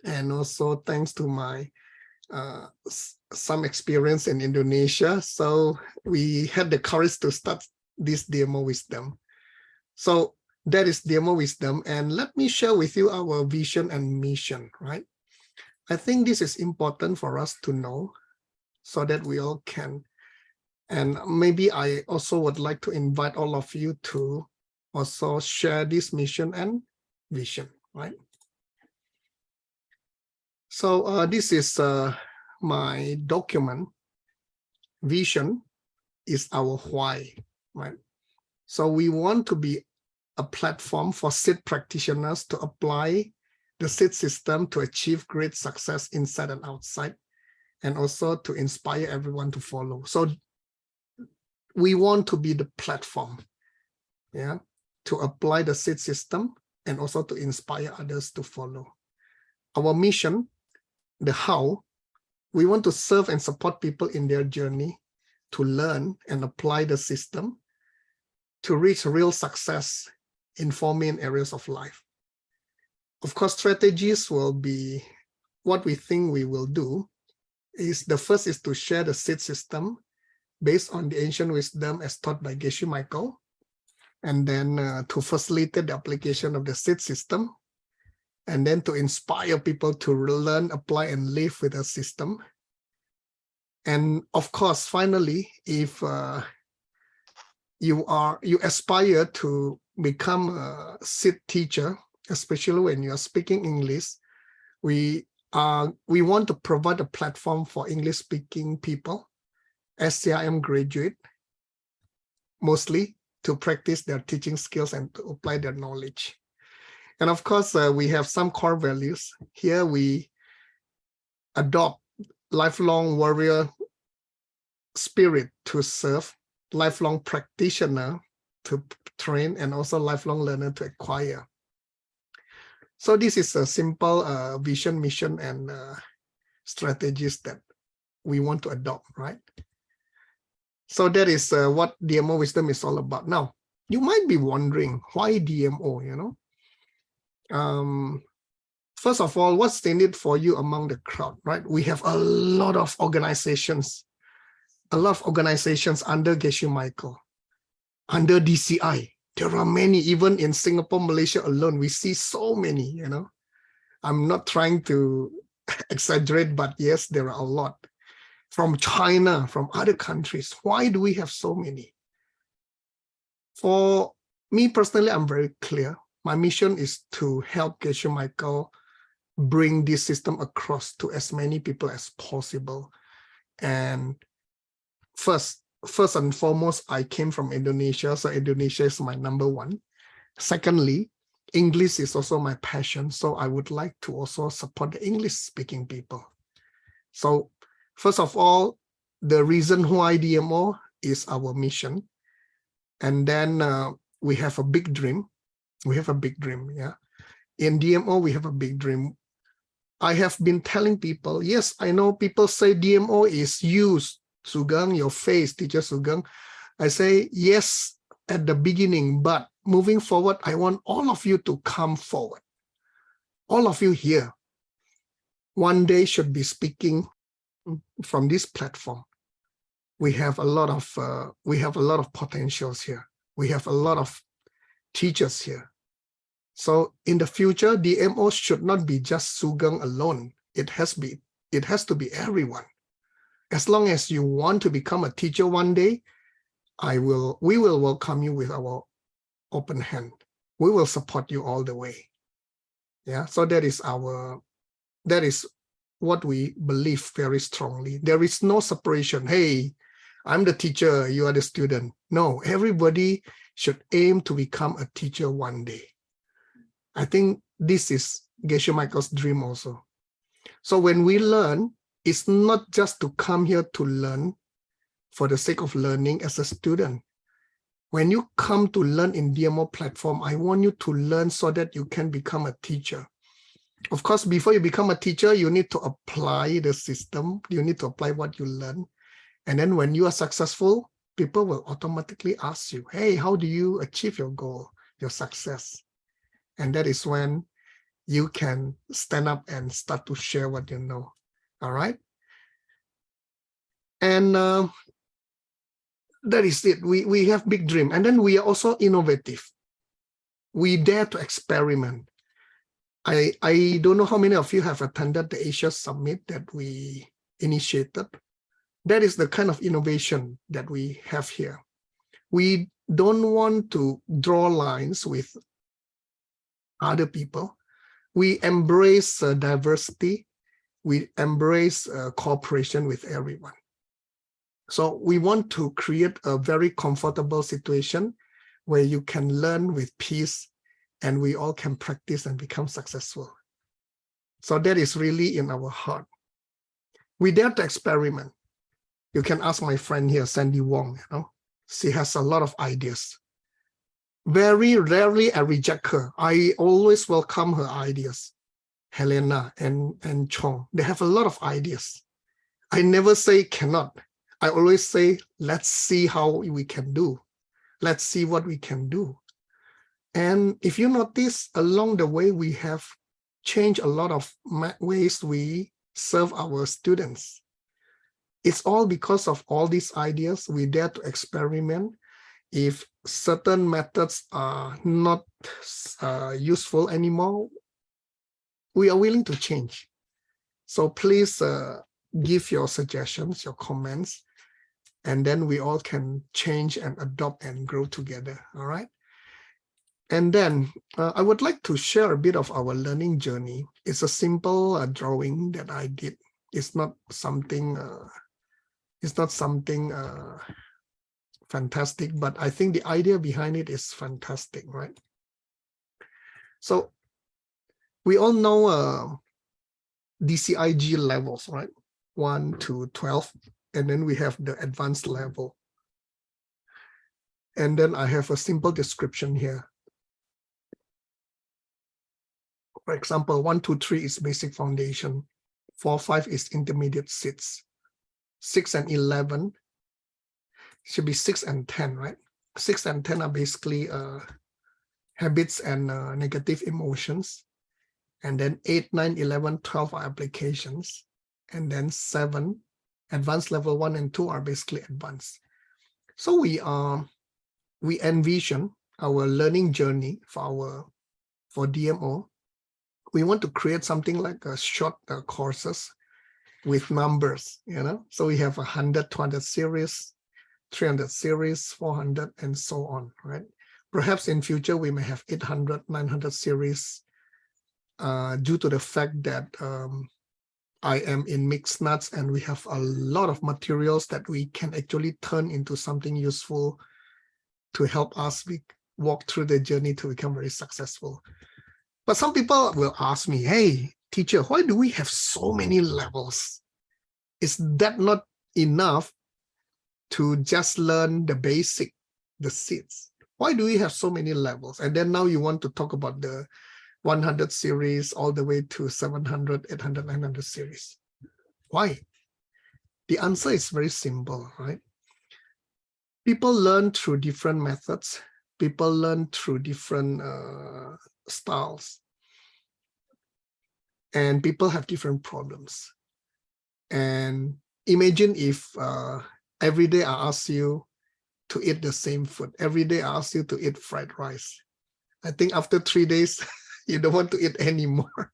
and also thanks to my some experience in Indonesia. So we had the courage to start this DMO Wisdom. So that is DMO Wisdom. And let me share with you our vision and mission, right? I think this is important for us to know so that we all can. And maybe I also would like to invite all of you to also share this mission and vision, right? So this is my document. Vision is our why, right? So we want to be a platform for SID practitioners to apply the SID system to achieve great success inside and outside, and also to inspire everyone to follow. So we want to be the platform, yeah, to apply the SID system and also to inspire others to follow. Our mission, the how, we want to serve and support people in their journey to learn and apply the system to reach real success in 4 main areas of life. Of course, strategies will be what we think we will do. Is the first is to share the SID system based on the ancient wisdom as taught by Geshe Michael, and then to facilitate the application of the SID system, and then to inspire people to learn, apply, and live with the system. And of course, finally, if you aspire to become a SID teacher, especially when you are speaking English, we want to provide a platform for English-speaking people, SCIM graduate, mostly to practice their teaching skills and to apply their knowledge. And of course, we have some core values. Here we adopt lifelong warrior spirit to serve, lifelong practitioner to train, and also lifelong learner to acquire. So this is a simple vision, mission, and strategies that we want to adopt, right? So that is what DMO Wisdom is all about. Now, you might be wondering, why DMO, you know? First of all, what's in it for you among the crowd, right? We have a lot of organizations under Geshe Michael, under DCI. There are many, even in Singapore, Malaysia alone, we see so many, you know. I'm not trying to exaggerate, but yes, there are a lot. From China, from other countries. Why do we have so many? For me personally, I'm very clear. My mission is to help Geshe Michael bring this system across to as many people as possible. And first and foremost, I came from Indonesia, so Indonesia is my number one. Secondly, English is also my passion, so I would like to also support the English-speaking people. So first of all, the reason why DMO is our mission. And then we have a big dream. We have a big dream, yeah. In DMO, we have a big dream. I have been telling people, yes, I know people say DMO is you, Sugeng, your face, Teacher Sugeng. I say, yes, at the beginning, but moving forward, I want all of you to come forward. All of you here, one day should be speaking from this platform. We have a lot of potentials here. We have a lot of teachers here. So in the future, DMO should not be just Sugeng alone. It has to be everyone. As long as you want to become a teacher one day, we will welcome you with our open hand. We will support you all the way. Yeah, so that is what we believe very strongly. There is no separation. Hey, I'm the teacher, you are the student. No, everybody should aim to become a teacher one day. I think this is Geshe Michael's dream also. So when we learn, it's not just to come here to learn for the sake of learning as a student. When you come to learn in DMO platform, I want you to learn so that you can become a teacher. Of course, before you become a teacher, you need to apply the system. You need to apply what you learn. And then when you are successful, people will automatically ask you, hey, how do you achieve your goal, your success? And that is when you can stand up and start to share what you know. All right. And that is it. We have big dream. And then we are also innovative. We dare to experiment. I don't know how many of you have attended the Asia Summit that we initiated. That is the kind of innovation that we have here. We don't want to draw lines with other people. We embrace diversity. We embrace cooperation with everyone. So we want to create a very comfortable situation where you can learn with peace and we all can practice and become successful. So that is really in our heart. We dare to experiment. You can ask my friend here, Sandy Wong, she has a lot of ideas. Very rarely I reject her. I always welcome her ideas. Helena and Chong, they have a lot of ideas. I never say cannot. I always say, let's see how we can do. Let's see what we can do. And if you notice, along the way, we have changed a lot of ways we serve our students. It's all because of all these ideas. We dare to experiment. If certain methods are not useful anymore, we are willing to change. So please give your suggestions, your comments, and then we all can change and adopt and grow together, all right? And then I would like to share a bit of our learning journey. It's a simple drawing that I did. It's not something fantastic, but I think the idea behind it is fantastic, right? So we all know DCIG levels, right? 1 to 12, and then we have the advanced level. And then I have a simple description here. For example, 1, 2, 3 is basic foundation. 4, 5 is intermediate SITs. 6 and 11 should be 6 and 10, right? 6 and 10 are basically habits and negative emotions. And then 8, 9, 11, 12 are applications. And then 7, advanced level 1 and 2 are basically advanced. So we envision our learning journey for DMO. We want to create something like a short courses with numbers, So we have 100, 200 series, 300 series, 400, and so on, right? Perhaps in future, we may have 800, 900 series due to the fact that I am in mixed nuts and we have a lot of materials that we can actually turn into something useful to help us walk through the journey to become very successful. But some people will ask me, hey, teacher, why do we have so many levels? Is that not enough to just learn the basic, the SITs? Why do we have so many levels? And then now you want to talk about the 100 series all the way to 700, 800, 900 series. Why? The answer is very simple, right? People learn through different methods. People learn through different styles. And people have different problems. And imagine if every day I ask you to eat the same food. Every day I ask you to eat fried rice. I think after 3 days, you don't want to eat anymore.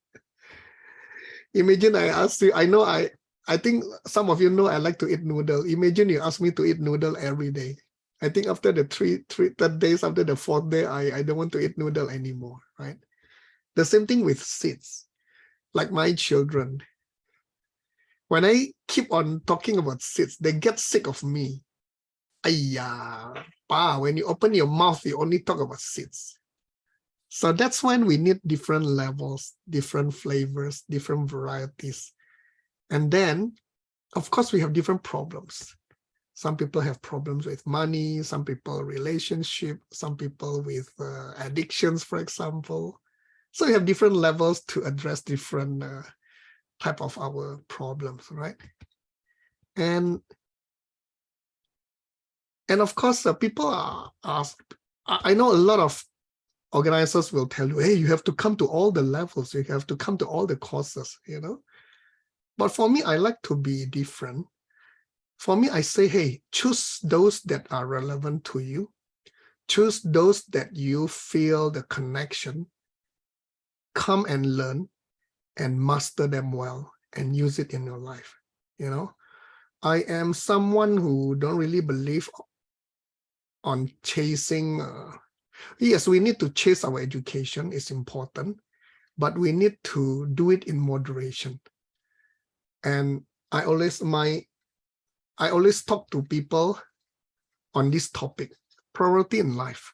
Imagine I ask you, I think some of you know I like to eat noodle. Imagine you ask me to eat noodle every day. I think after the third days, after the 4th day, I don't want to eat noodle anymore, right? The same thing with SITs. Like my children, when I keep on talking about SITs, they get sick of me. Ayya, pa, when you open your mouth, you only talk about SITs. So that's when we need different levels, different flavors, different varieties. And then, of course, we have different problems. Some people have problems with money, some people relationship, some people with addictions, for example. So we have different levels to address different type of our problems, right? And of course, people are asked, I know a lot of organizers will tell you, hey, you have to come to all the levels, you have to come to all the courses, But for me, I like to be different. For me, I say, hey, choose those that are relevant to you. Choose those that you feel the connection. Come and learn and master them well and use it in your life. I am someone who don't really believe on chasing. Yes, we need to chase our education. It's important, but we need to do it in moderation. And I always talk to people on this topic, priority in life.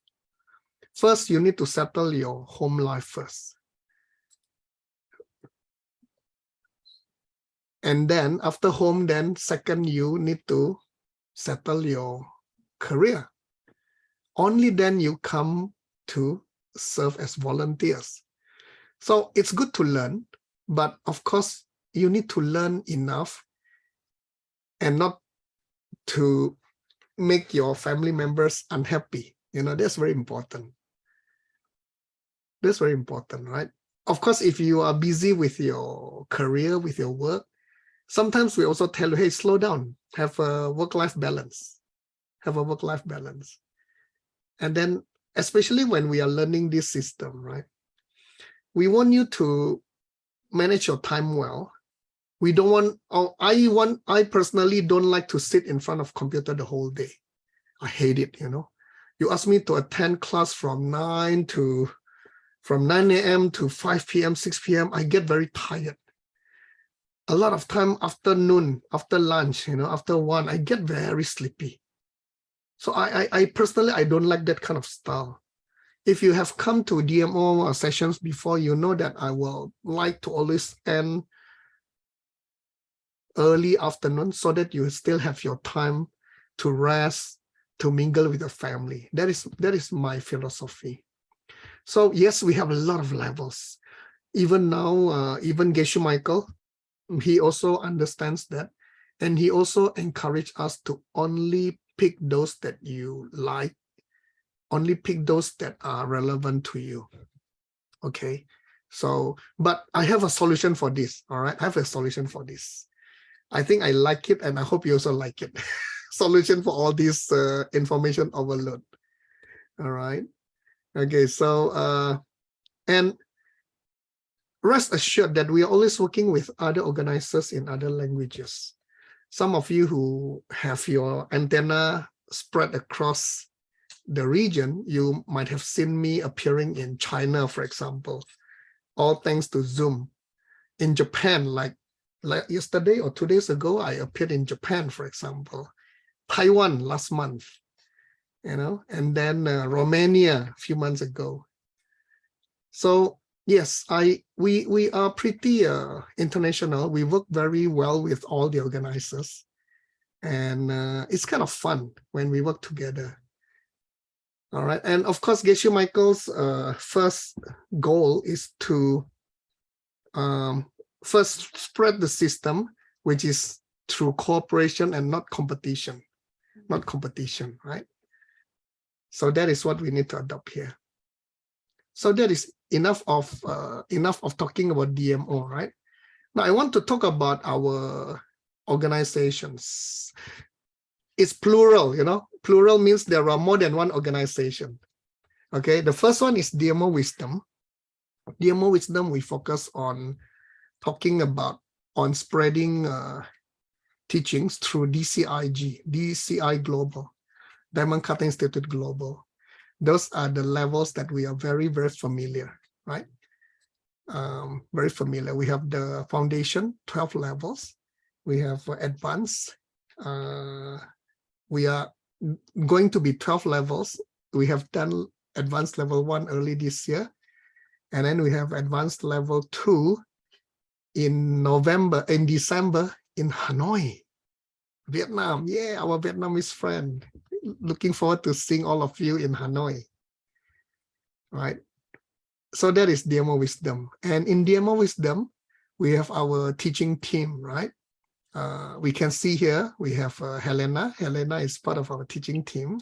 First, you need to settle your home life first. And then after home, then second, you need to settle your career. Only then you come to serve as volunteers. So it's good to learn, but of course, you need to learn enough and not to make your family members unhappy. That's very important. That's very important, right? Of course, if you are busy with your career, with your work, sometimes we also tell you, hey, slow down, have a work-life balance. Have a work-life balance. And then, especially when we are learning this system, right? We want you to manage your time well. We don't want, I personally don't like to sit in front of computer the whole day. I hate it, You ask me to attend class from 9 a.m. to 5 p.m., 6 p.m., I get very tired. A lot of time after noon, after lunch, after 1, I get very sleepy. So I personally, I don't like that kind of style. If you have come to DMO sessions before, you know that I will like to always end early afternoon so that you still have your time to rest, to mingle with the family. That is my philosophy. So yes, we have a lot of levels. Even now, even Geshe Michael, he also understands that. And he also encouraged us to only pick those that you like, only pick those that are relevant to you. Okay. So, but I have a solution for this. All right. I have a solution for this. I think I like it and I hope you also like it. Solution for all this information overload. All right. Okay. So, and rest assured that we are always working with other organizers in other languages. Some of you who have your antenna spread across the region, you might have seen me appearing in China, for example, all thanks to Zoom. In Japan, like yesterday or 2 days ago, I appeared in Japan, for example. Taiwan last month, and then Romania a few months ago. So yes, we are pretty international. We work very well with all the organizers, and it's kind of fun when we work together. All right, and of course, Geshe Michael's first goal is to first spread the system, which is through cooperation and not competition. Not competition, right? So that is what we need to adopt here. So that is enough of talking about DMO, right? Now I want to talk about our organizations. It's plural, Plural means there are more than one organization. Okay, the first one is DMO Wisdom. DMO Wisdom, we focus on talking about spreading teachings through DCI Global, Diamond Cutter Institute Global. Those are the levels that we are very, very familiar, right? Very familiar. We have the foundation, 12 levels. We have advanced. We are going to be 12 levels. We have done advanced level 1 early this year. And then we have advanced level 2 in December in Hanoi, Vietnam. Yeah, our Vietnamese friend. Looking forward to seeing all of you in Hanoi. Right. So that is DMO Wisdom. And in DMO Wisdom, we have our teaching team, right? We can see here, we have Helena. Helena is part of our teaching team.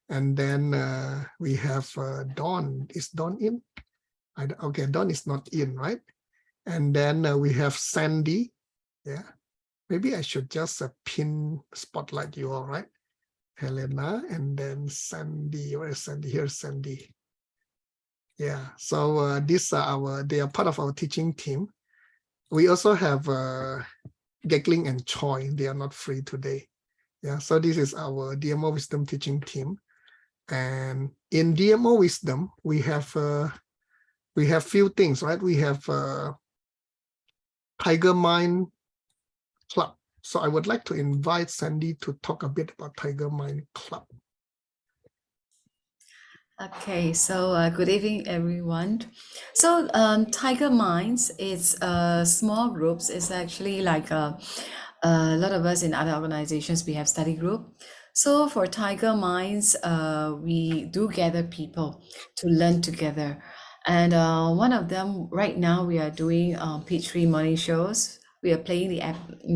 And then we have Dawn. Is Dawn in? Okay, Dawn is not in, right? And then we have Sandy. Yeah, maybe I should just pin spotlight you all, right? Helena, and then Sandy. Where is Sandy? Here's Sandy. Yeah, so these are they are part of our teaching team. We also have Gekling and Choi. They are not free today. Yeah, so this is our DMO Wisdom teaching team. And in DMO Wisdom, we have few things, right? We have Tiger Mind Club. So I would like to invite Sandy to talk a bit about Tiger Mind Club. Okay, so good evening, everyone. So Tiger Minds is small groups. It's actually like a lot of us in other organizations, we have study group. So for Tiger Minds, we do gather people to learn together. And one of them right now, we are doing Peach Tree morning shows. We are playing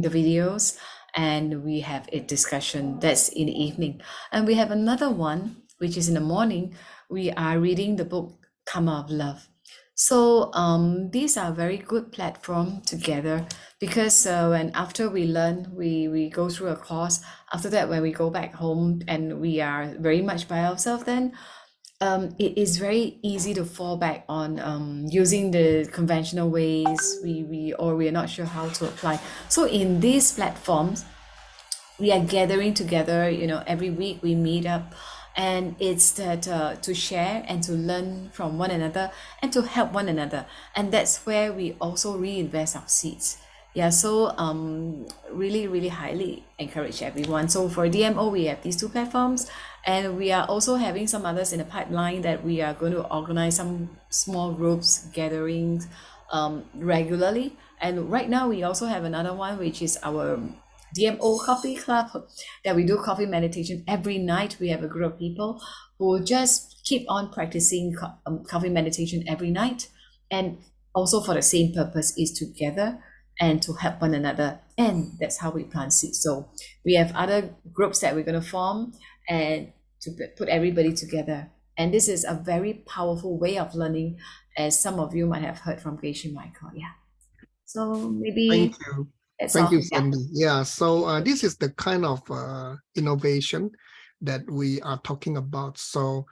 the videos, and we have a discussion that's in the evening. And we have another one, which is in the morning. We are reading the book Karma of Love. So these are very good platform together, because when after we learn, we go through a course. After that, when we go back home and we are very much by ourselves, then it is very easy to fall back on using the conventional ways. We are not sure how to apply. So in these platforms, we are gathering together, every week we meet up, and it's that to share and to learn from one another and to help one another. And that's where we also reinvest our seeds. Yeah, so really, really highly encourage everyone. So for DMO, we have these two platforms, and we are also having some others in the pipeline that we are going to organize some small groups gatherings regularly. And right now, we also have another one, which is our DMO Coffee Club, that we do coffee meditation every night. We have a group of people who just keep on practicing coffee meditation every night, and also for the same purpose, is together and to help one another. And that's how we plant seeds. So we have other groups that we're going to form and to put everybody together. And this is a very powerful way of learning, as some of you might have heard from Geshe Michael. Yeah. So Thank maybe you. that's Thank you, all. Yeah. Sandy. Yeah, so this is the kind of innovation that we are talking about. So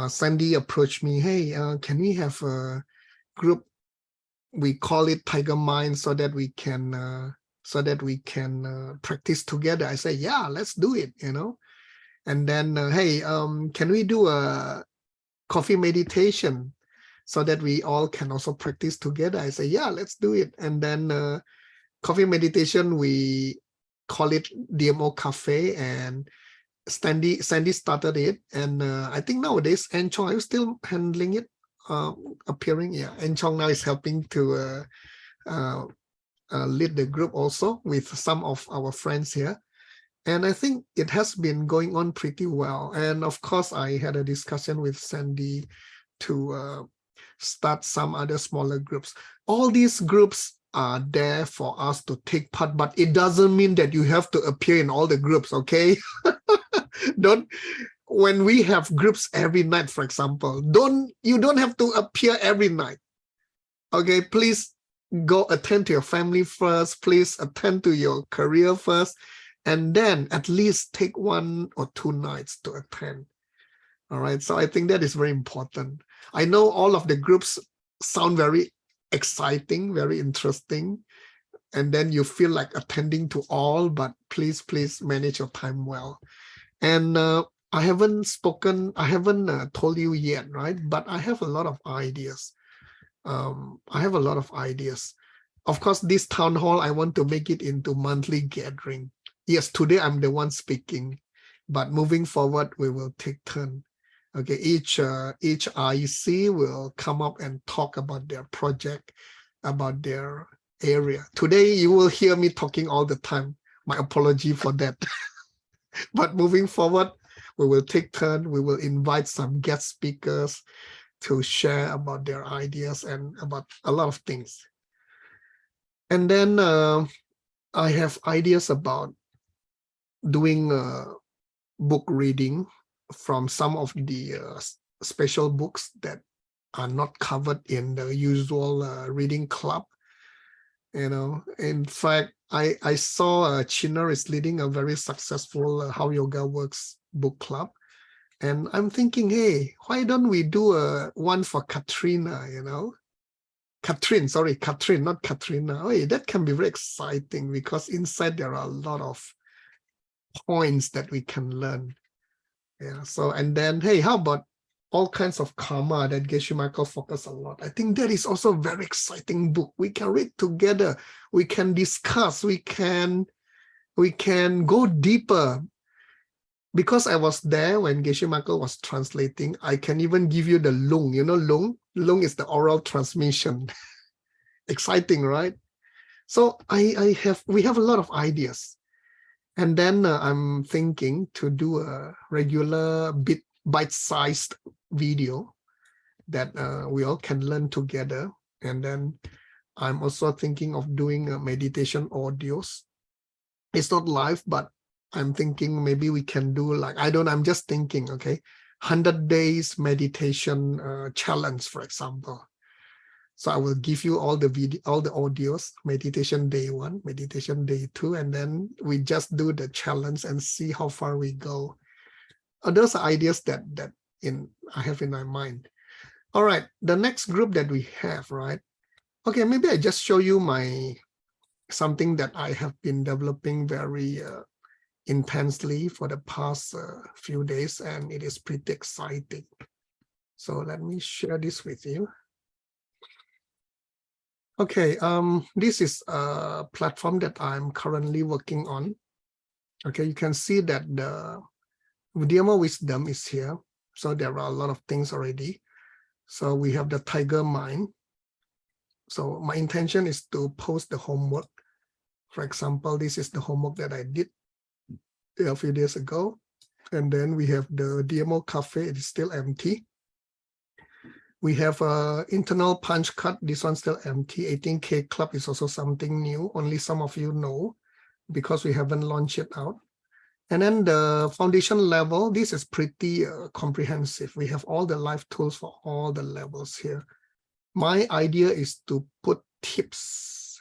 Sandy approached me, hey, can we have a group? We call it Tiger Mind, so that we can practice together. I say, yeah, let's do it, And then, hey, can we do a coffee meditation so that we all can also practice together? I say, yeah, let's do it. And then coffee meditation, we call it DMO Cafe, and Sandy started it. And I think nowadays, Enchong is still handling it, appearing. Yeah, Enchong now is helping to lead the group also with some of our friends here. And I think it has been going on pretty well. And of course, I had a discussion with Sandy to start some other smaller groups. All these groups are there for us to take part, but it doesn't mean that you have to appear in all the groups, okay? When we have groups every night, for example, you don't have to appear every night. Okay, please go attend to your family first. Please attend to your career first, and then at least take 1 or 2 nights to attend. All right, so I think that is very important. I know all of the groups sound very exciting, very interesting, and then you feel like attending to all, but please manage your time well. And I haven't told you yet, right? But I have a lot of ideas. Of course, this town hall, I want to make it into monthly gathering. Yes, today I'm the one speaking, but moving forward, we will take turn. Okay, each IC will come up and talk about their project, about their area. Today, you will hear me talking all the time. My apology for that. But moving forward, we will take turn. We will invite some guest speakers to share about their ideas and about a lot of things. And then I have ideas about doing book reading from some of the special books that are not covered in the usual reading club. In fact, I saw Chinner is leading a very successful How Yoga Works book club. And I'm thinking, hey, why don't we do one for Katrina, Katrin, not Katrina. Hey, that can be very exciting because inside there are a lot of points that we can learn. Yeah. So, and then, hey, how about all kinds of karma that Geshe Michael focused a lot? I think that is also a very exciting book. We can read together. We can discuss. We can go deeper. Because I was there when Geshe Michael was translating, I can even give you the lung. Lung? Lung is the oral transmission. Exciting, right? So we have a lot of ideas. And then I'm thinking to do a regular bite-sized video that we all can learn together. And then I'm also thinking of doing meditation audios. It's not live, but I'm thinking maybe we can do like, I'm just thinking, okay, 100 days meditation challenge, for example. So I will give you all the audios, meditation day 1, meditation day 2, and then we just do the challenge and see how far we go. Those are ideas that I have in my mind. All right, the next group that we have, right? Okay, maybe I just show you something that I have been developing very intensely for the past few days, and it is pretty exciting. So let me share this with you. Okay, this is a platform that I'm currently working on. Okay, you can see that the DMO Wisdom is here. So there are a lot of things already. So we have the Tiger Mind. So my intention is to post the homework. For example, this is the homework that I did a few days ago. And then we have the DMO Cafe, it is still empty. We have a internal punch card, this one's still empty. 18K Club is also something new, only some of you know, because we haven't launched it out. And then the foundation level, this is pretty comprehensive. We have all the live tools for all the levels here. My idea is to put tips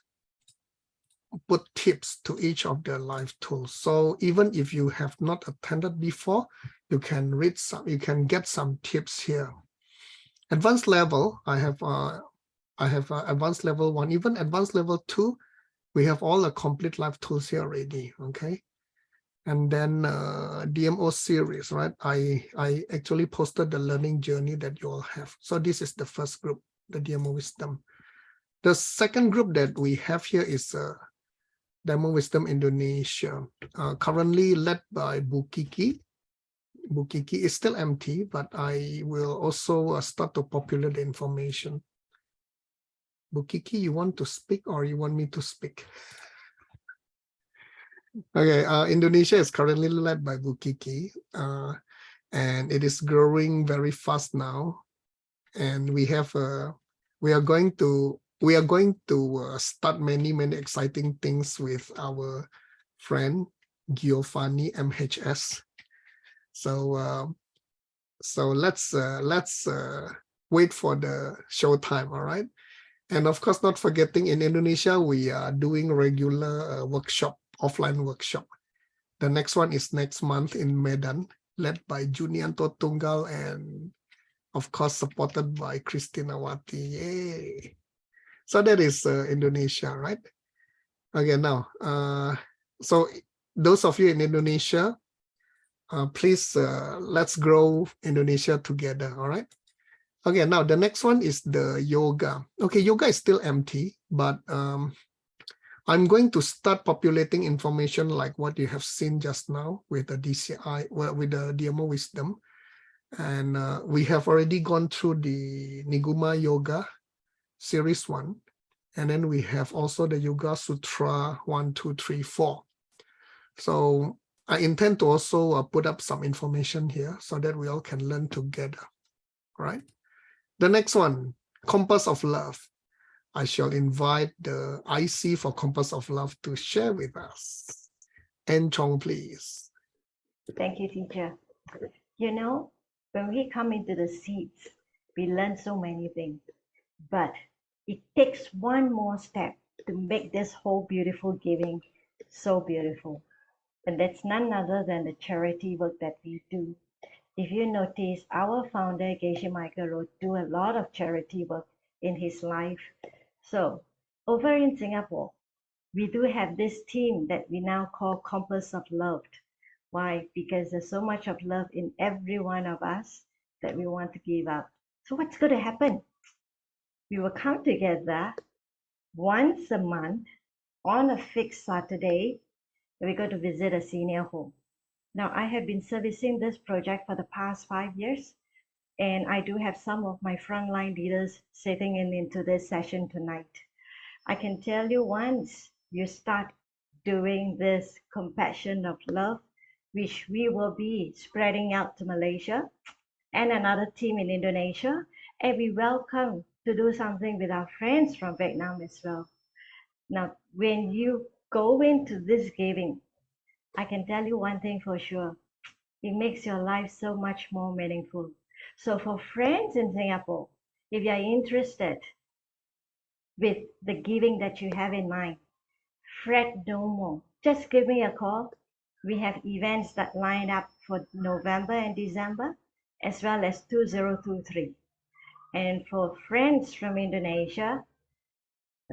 to each of the live tools. So even if you have not attended before, you can get some tips here. Advanced level, I have advanced level 1, even advanced level 2, we have all the complete live tools here already, okay? And then DMO series, right? I actually posted the learning journey that you all have. So this is the first group, the DMO Wisdom. The second group that we have here is DMO Wisdom Indonesia, currently led by Bu Kiki. Bu Kiki is still empty, but I will also start to populate the information. Bu Kiki, you want to speak or you want me to speak? Okay, Indonesia is currently led by Bu Kiki, and it is growing very fast now. And we are going to start many exciting things with our friend Giovanni MHS. So let's wait for the show time, all right? And of course, not forgetting in Indonesia, we are doing regular offline workshop. The next one is next month in Medan, led by Junianto Tunggal and of course supported by Christina Wati. Yay! So that is Indonesia, right? Okay, now, so those of you in Indonesia, please let's grow Indonesia together, all right? Okay, now the next one is the yoga. Okay, yoga is still empty, but I'm going to start populating information like what you have seen just now with the DCI, with the DMO Wisdom. And we have already gone through the Niguma Yoga Series 1. And then we have also the Yoga Sutra 1, 2, 3, 4. So I intend to also put up some information here so that we all can learn together, right? The next one, Compass of Love. I shall invite the IC for Compass of Love to share with us. En Chong, please. Thank you, teacher. You know, when we come into the seeds, we learn so many things, but it takes one more step to make this whole beautiful giving so beautiful. And that's none other than the charity work that we do. If you notice, our founder, Geshe Michael Roth, do a lot of charity work in his life. So over in Singapore, we do have this team that we now call Compass of Love. Why? Because there's so much of love in every one of us that we want to give up. So what's going to happen? We will come together once a month on a fixed Saturday. We're going to visit a senior home. Now, I have been servicing this project for the past 5 years, and I do have some of my frontline leaders sitting into this session tonight. I can tell you, once you start doing this compassion of love, which we will be spreading out to Malaysia and another team in Indonesia, and we welcome to do something with our friends from Vietnam as well. Now, when you go into this giving, I can tell you one thing for sure. It makes your life so much more meaningful. So for friends in Singapore, if you are interested with the giving that you have in mind, fret no more. Just give me a call. We have events that line up for November and December, as well as 2023. And for friends from Indonesia,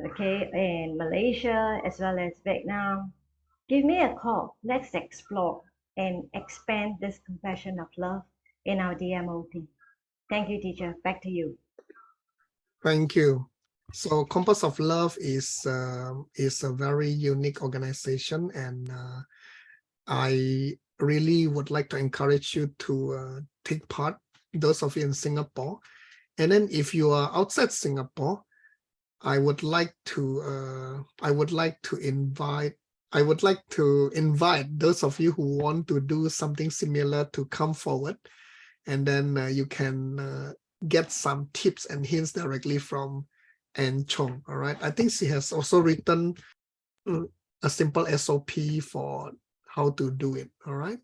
okay, and Malaysia, as well as Vietnam, give me a call. Let's explore and expand this compassion of love in our DMO team. Thank you, teacher. Back to you. Thank you. So Compass of Love is a very unique organization, and I really would like to encourage you to take part, those of you in Singapore. And then if you are outside Singapore, I would like to invite those of you who want to do something similar to come forward, and then you can get some tips and hints directly from Ann Chong. All right, I think she has also written a simple SOP for how to do it. All right.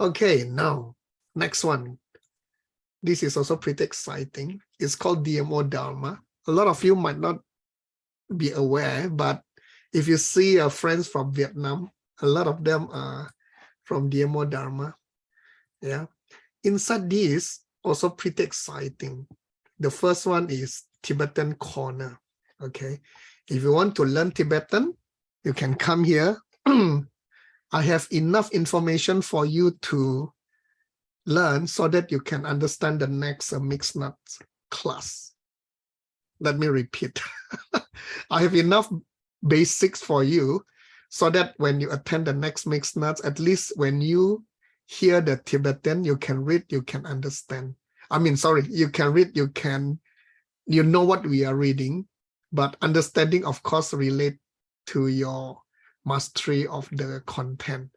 Okay, now next one. This is also pretty exciting. It's called DMO Dharma. A lot of you might not be aware, but if you see friends from Vietnam, a lot of them are from DMO Dharma. Yeah. Inside this, also pretty exciting. The first one is Tibetan Corner. Okay. If you want to learn Tibetan, you can come here. I have enough information for you to learn so that you can understand the next mixed nuts class. Let me repeat. I have enough basics for you so that when you attend the next mixed nuts, at least when you hear the Tibetan, you can read, you can understand. I mean, sorry, you can read, you know what we are reading, but understanding, of course, relate to your mastery of the content.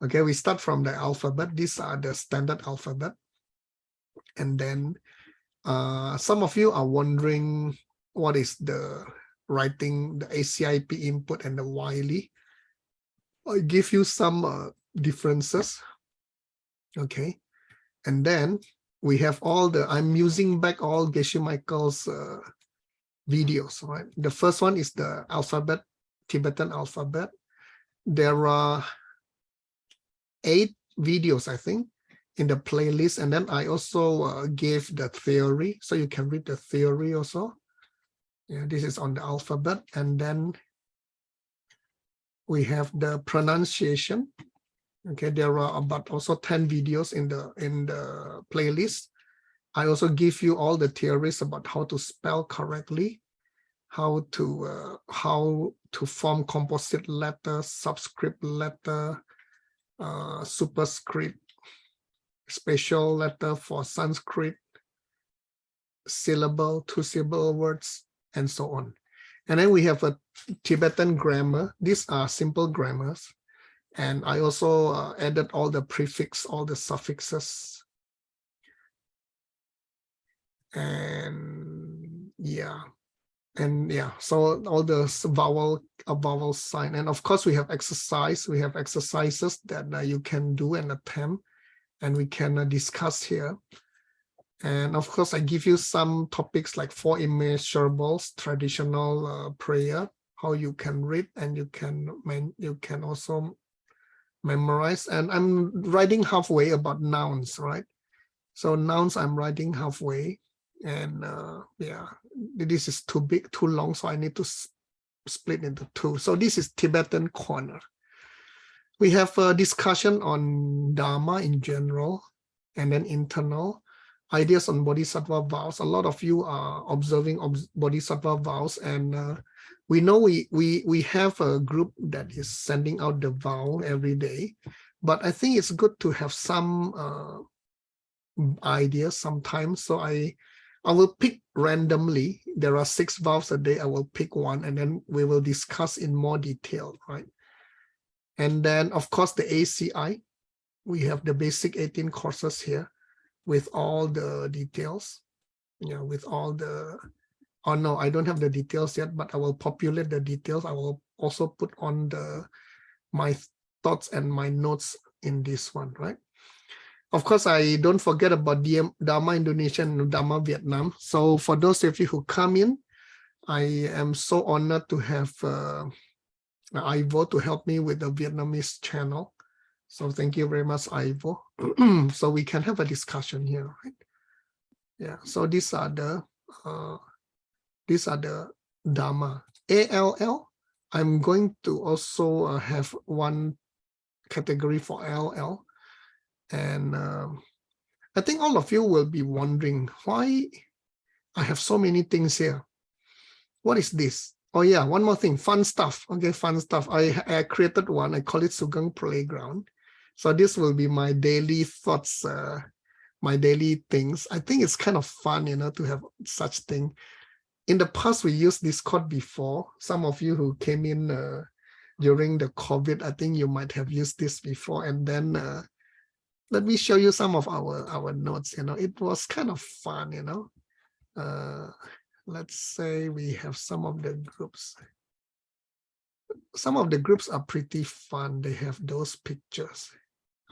Okay, we start from the alphabet. These are the standard alphabet. And then some of you are wondering what is the writing, the ACIP input and the Wiley. I give you some differences. Okay, and then we have all the, I'm using back all Geshe Michael's videos, right? The first one is the alphabet, Tibetan alphabet. There are 8 videos, I think, in the playlist. And then I also gave the theory, so you can read the theory also. Yeah, this is on the alphabet. And then we have the pronunciation. Okay, there are about also 10 videos in the playlist. I also give you all the theories about how to spell correctly, how to form composite letter, subscript letter, superscript, special letter for Sanskrit, syllable, 2-syllable words, and so on. And then we have a Tibetan grammar. These are simple grammars. And I also added all the prefix, all the suffixes. And yeah. And yeah, so all the vowel sign. And of course, we have exercise. We have exercises that you can do and attempt. and we can discuss here. And of course, I give you some topics like 4 immeasurables, traditional prayer, how you can read, and you can also memorize. And I'm writing halfway about nouns, right? So nouns I'm writing halfway, and yeah, this is too big, too long, so I need to split into 2. So this is Tibetan corner. We have a discussion on Dharma in general, and then internal ideas on Bodhisattva vows. A lot of you are observing Bodhisattva vows, and we know we have a group that is sending out the vow every day, but I think it's good to have some ideas sometimes. So I will pick randomly. There are 6 vows a day. I will pick one, and then we will discuss in more detail, right? And then, of course, the ACI. We have the basic 18 courses here with all the details. Yeah, with all the, oh no, I don't have the details yet, but I will populate the details. I will also put on my thoughts and my notes in this one, right? Of course, I don't forget about Dharma Indonesia and Dharma Vietnam. So for those of you who come in, I am so honored to have Ivo to help me with the Vietnamese channel. So thank you very much, Ivo. So we can have a discussion here, right? Yeah. So these are the Dharma. ALL. I'm going to also have one category for LL. And I think all of you will be wondering why I have so many things here. What is this? Oh yeah, one more thing, fun stuff. Okay, fun stuff. I created one, I call it Sugeng Playground. So this will be my daily thoughts, my daily things. I think it's kind of fun, you know, to have such thing. In the past, we used Discord before. Some of you who came in during the COVID, I think you might have used this before. And then let me show you some of our notes. You know, it was kind of fun, you know. Let's say we have some of the groups. Some of the groups are pretty fun. They have those pictures.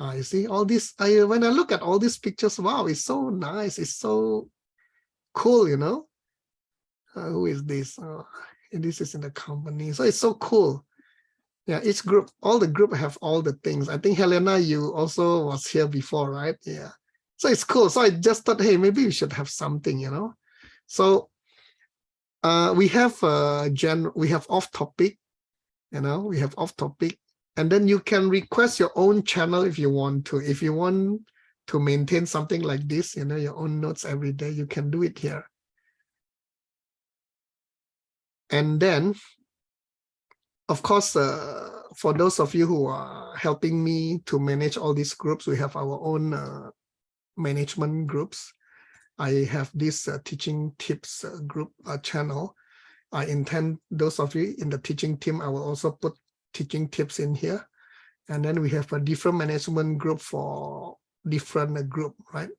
You see all this. When I look at all these pictures, wow, it's so nice. It's so cool, you know. Who is this? This is in the company. So it's so cool. Yeah, each group, all the group have all the things. I think Helena, you also was here before, right? Yeah. So it's cool. So I just thought, hey, maybe we should have something, you know. So we have off topic, you know, we have off topic, and then you can request your own channel if you want to. If you want to maintain something like this, you know, your own notes every day, you can do it here. And then, of course, for those of you who are helping me to manage all these groups, we have our own management groups. I have this teaching tips group channel. I intend those of you in the teaching team, I will also put teaching tips in here. And then we have a different management group for different group, right?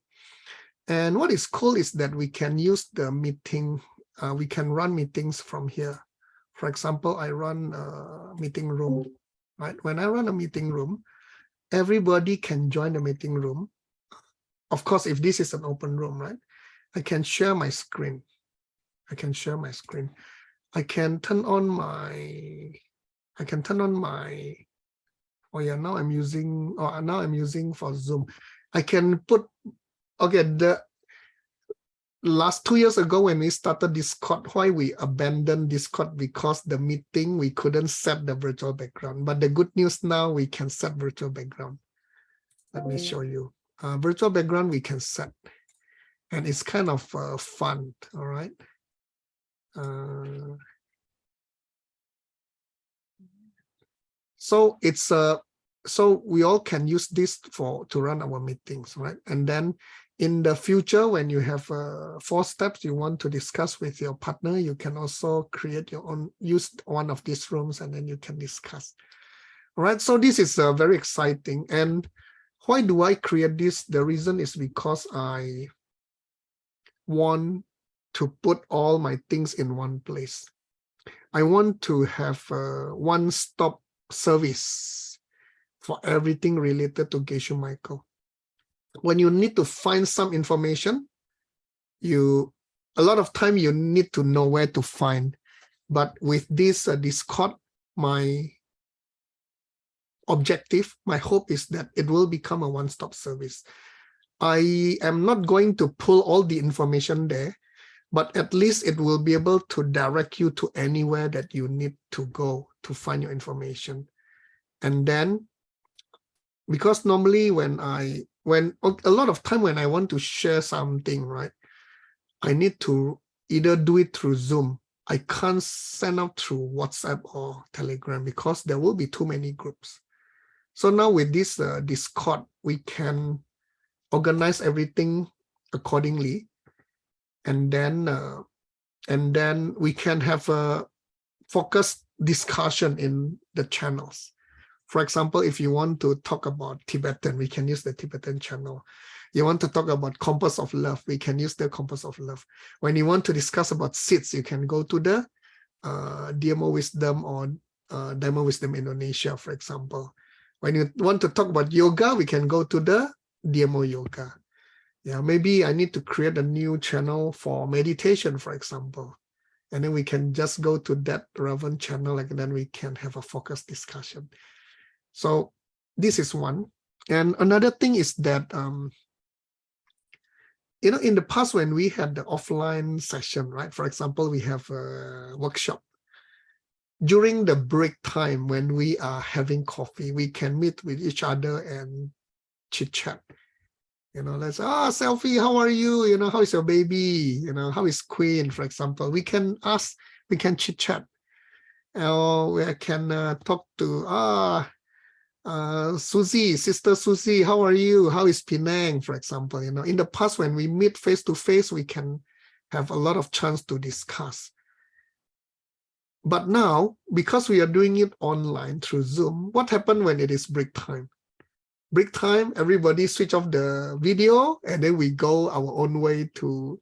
And what is cool is that we can use the meeting, we can run meetings from here. For example, I run a meeting room, right? When I run a meeting room, everybody can join the meeting room. Of course, if this is an open room, right? I can share my screen. I can share my screen. I can turn on my, oh yeah, now I'm using for Zoom. I can put, okay, the last 2 years ago when we started Discord, why we abandoned Discord? Because the meeting, we couldn't set the virtual background. But the good news now, we can set virtual background. Let me show you. Virtual background we can set. And it's kind of fun, all right? So it's so we all can use this to run our meetings, right? And then in the future, when you have 4 steps you want to discuss with your partner, you can also create your own, use one of these rooms, and then you can discuss. All right, so this is very exciting. And why do I create this? The reason is because I want to put all my things in one place. I want to have a one-stop service for everything related to Geshe Michael. when you need to find some information, a lot of time you need to know where to find. But with this Discord, my objective, my hope is that it will become a one-stop service. I am not going to pull all the information there, but at least it will be able to direct you to anywhere that you need to go to find your information. And then, because normally when a lot of time when I want to share something, right, I need to either do it through Zoom. I can't send out through WhatsApp or Telegram because there will be too many groups. So now with this Discord, we can organize everything accordingly, and then we can have a focused discussion in the channels. For example, if you want to talk about Tibetan, we can use the Tibetan channel. You want to talk about Compass of Love, we can use the Compass of Love. When you want to discuss about seeds, you can go to the DMO Wisdom or DMO Wisdom Indonesia, for example. When you want to talk about yoga, we can go to the DMO Yoga. Yeah, maybe I need to create a new channel for meditation, for example. And then we can just go to that relevant channel, and then we can have a focused discussion. So this is one. And another thing is that, in the past when we had the offline session, right? For example, we have a workshop. During the break time, when we are having coffee, we can meet with each other and chit chat. Let's Selfie, how are you? How is your baby? How is Queen, for example? We can chit chat. Or we can talk to Susie, Sister Susie, how are you? How is Penang, for example? In the past, when we meet face to face, we can have a lot of chance to discuss. But now, because we are doing it online through Zoom, what happened when it is break time? Break time, everybody switch off the video, and then we go our own way to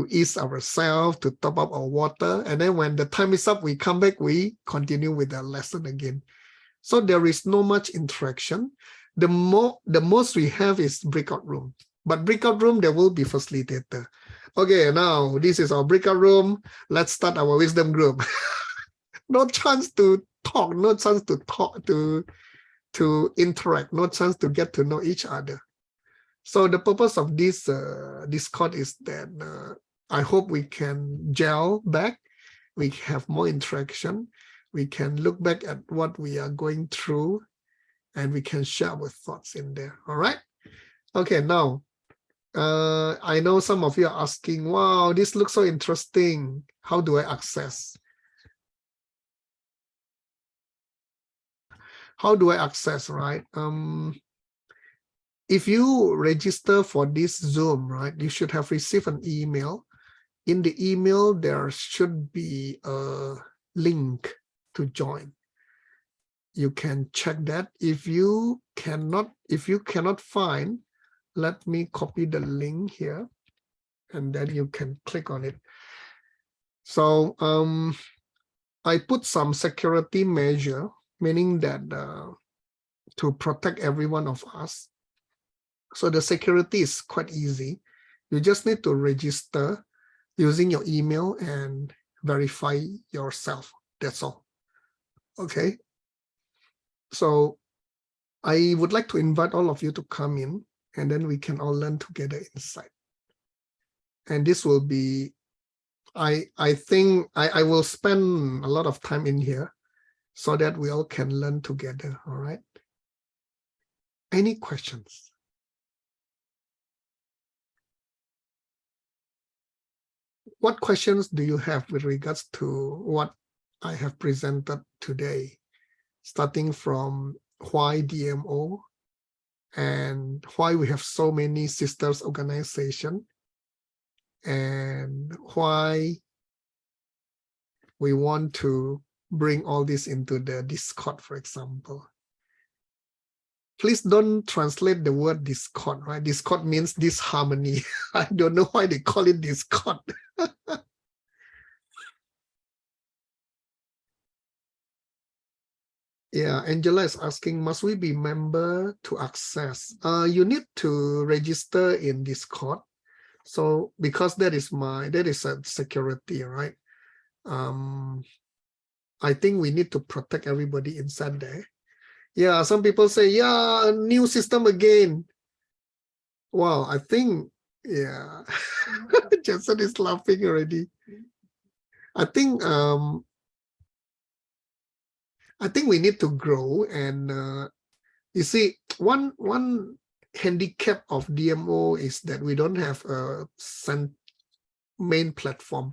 ease ourselves, to top up our water. And then when the time is up, we come back, we continue with the lesson again. So there is no much interaction. The most we have is breakout room. But breakout room, there will be facilitator. Okay, now this is our breakout room. Let's start our wisdom group. No chance to talk, no chance to talk, to interact, no chance to get to know each other. So the purpose of this Discord is that I hope we can gel back, we have more interaction, we can look back at what we are going through, and we can share our thoughts in there. All right. Okay, now I know some of you are asking, wow, this looks so interesting. How do I access? How do I access, right? If you register for this Zoom, right, you should have received an email. In the email, there should be a link to join. You can check that. If you cannot find, let me copy the link here, and then you can click on it. So I put some security measure, meaning that to protect every one of us. So the security is quite easy. You just need to register using your email and verify yourself. That's all. Okay. So I would like to invite all of you to come in, and then we can all learn together inside. And this will be, I think I will spend a lot of time in here so that we all can learn together. All right. Any questions? What questions do you have with regards to what I have presented today, starting from why DMO and why we have so many sisters organizations, and why we want to bring all this into the Discord, for example. Please don't translate the word Discord, right? Discord means disharmony. I don't know why they call it Discord. Yeah, Angela is asking, must we be member to access? You need to register in Discord. So because that is a security, right? I think we need to protect everybody inside there. Yeah, some people say, yeah, a new system again. Wow, I think, yeah, Jensen is laughing already. I think we need to grow, and you see, one handicap of DMO is that we don't have a main platform.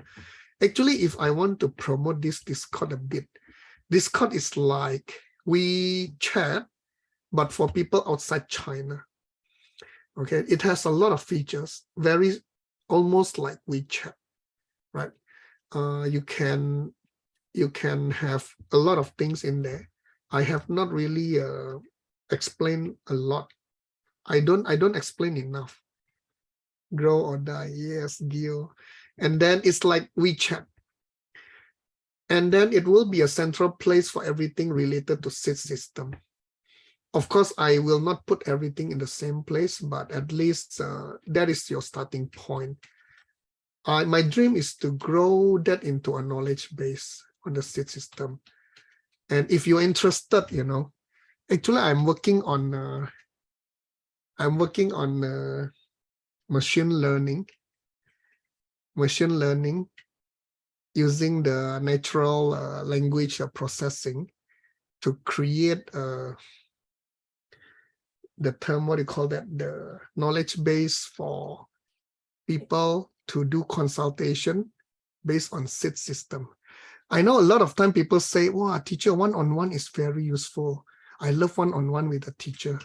Actually, if I want to promote this Discord a bit, Discord is like we chat, but for people outside China. Okay, it has a lot of features, very almost like WeChat, right? You can have a lot of things in there. I have not really explained a lot. I don't explain enough. Grow or die, yes, Gil. And then it's like WeChat. And then it will be a central place for everything related to SID system. Of course, I will not put everything in the same place, but at least that is your starting point. My dream is to grow that into a knowledge base on the SID system. And if you're interested, actually I'm working on machine learning using the natural language processing to create the term, what do you call that, the knowledge base for people to do consultation based on SID system. I know a lot of time people say, wow, teacher, one-on-one is very useful. I love one-on-one with a teacher.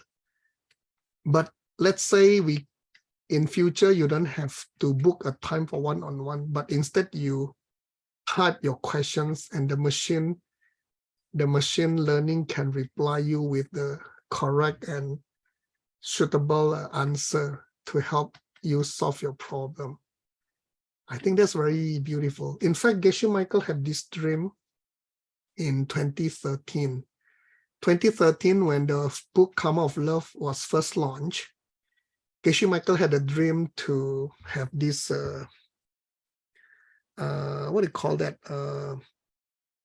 But let's say in future, you don't have to book a time for one-on-one, but instead you type your questions and the machine learning can reply you with the correct and suitable answer to help you solve your problem. I think that's very beautiful. In fact, Geshe Michael had this dream in 2013. 2013, when the book Karma of Love was first launched, Geshe Michael had a dream to have this, what do you call that?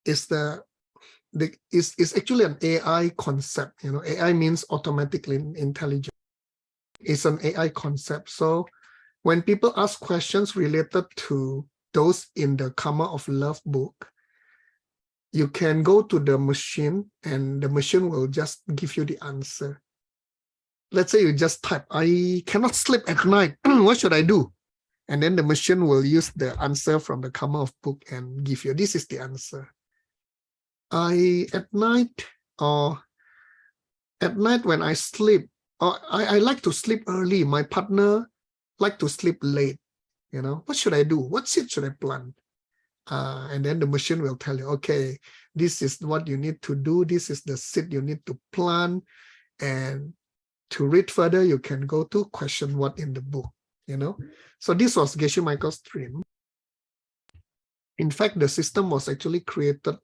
It's actually an AI concept. AI means automatically intelligent. It's an AI concept. So when people ask questions related to those in the Karma of Love book, you can go to the machine and the machine will just give you the answer. Let's say you just type, I cannot sleep at night. What should I do? And then the machine will use the answer from the Karma of book and give you, this is the answer. At night when I sleep, I like to sleep early. My partner like to sleep late. What should I do? What seed should I plant? And then the machine will tell you, okay, this is what you need to do. This is the seed you need to plant. And to read further, you can go to question what in the book, So this was Geshe Michael's dream. In fact, the system was actually created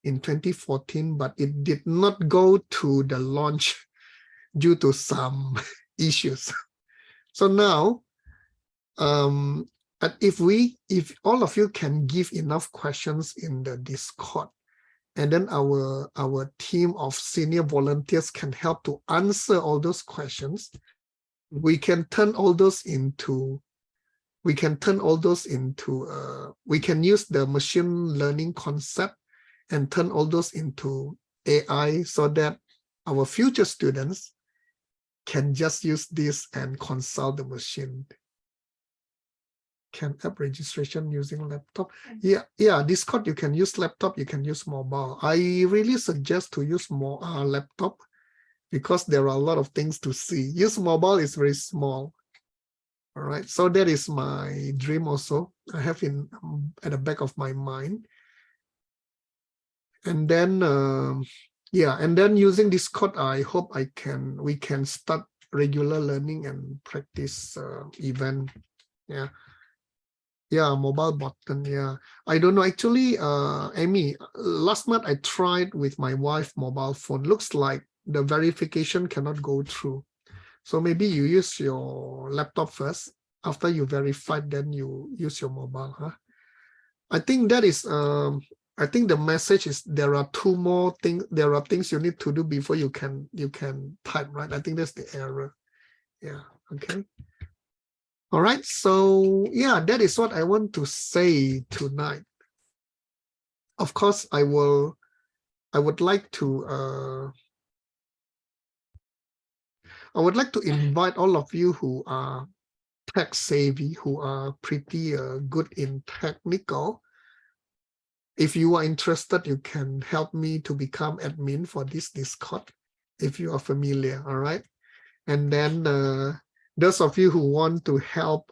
in 2014, but it did not go to the launch due to some issues. So now, if all of you can give enough questions in the Discord, and then our team of senior volunteers can help to answer all those questions, we can use the machine learning concept and turn all those into AI so that our future students can just use this and consult the machine. Can app registration using laptop? Yeah, Discord, you can use laptop, you can use mobile. I really suggest to use more laptop because there are a lot of things to see. Use mobile is very small. All right, so that is my dream also. I have at the back of my mind. And then, and then using Discord, I hope we can start regular learning and practice event. Yeah. Yeah, mobile button. Yeah, I don't know. Actually, Amy, last month I tried with my wife mobile phone. Looks like the verification cannot go through. So maybe you use your laptop first. After you verified, then you use your mobile, huh? I think that is I think the message is there are two more things. There are things you need to do before you can type, right? I think that's the error. Yeah. Okay. All right. So yeah, that is what I want to say tonight. Of course, I would like to invite all of you who are tech savvy, who are pretty good in technical. If you are interested, you can help me to become admin for this Discord, if you are familiar. All right. And then those of you who want to help,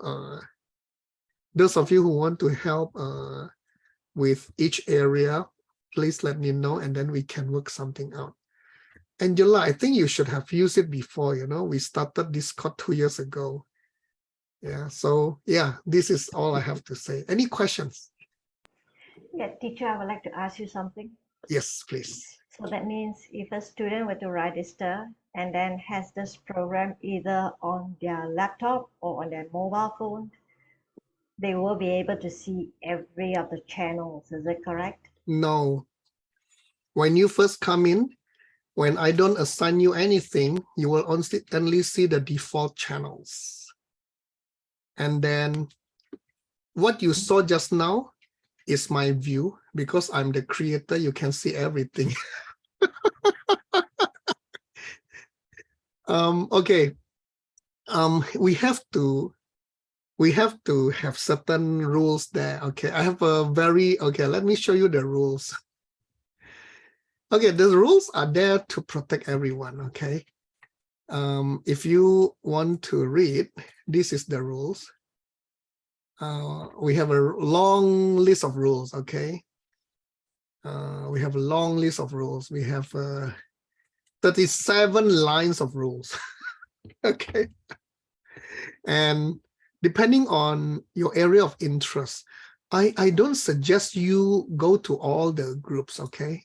with each area, please let me know, and then we can work something out. Angela, I think you should have used it before. You know, we started Discord 2 years ago. Yeah. So yeah, this is all I have to say. Any questions? Yeah, teacher, I would like to ask you something. Yes, please. So that means if a student were to register and then has this program either on their laptop or on their mobile phone, they will be able to see every of the channels. Is that correct? No. When you first come in, when I don't assign you anything, you will only see the default channels. And then what you saw just now is my view. Because I'm the creator, you can see everything. Okay. We have to have certain rules there. Okay, I have let me show you the rules. Okay, the rules are there to protect everyone. Okay. If you want to read, this is the rules. We have a long list of rules. Okay. We have a long list of rules. We have 37 lines of rules. Okay. And depending on your area of interest, I don't suggest you go to all the groups, okay?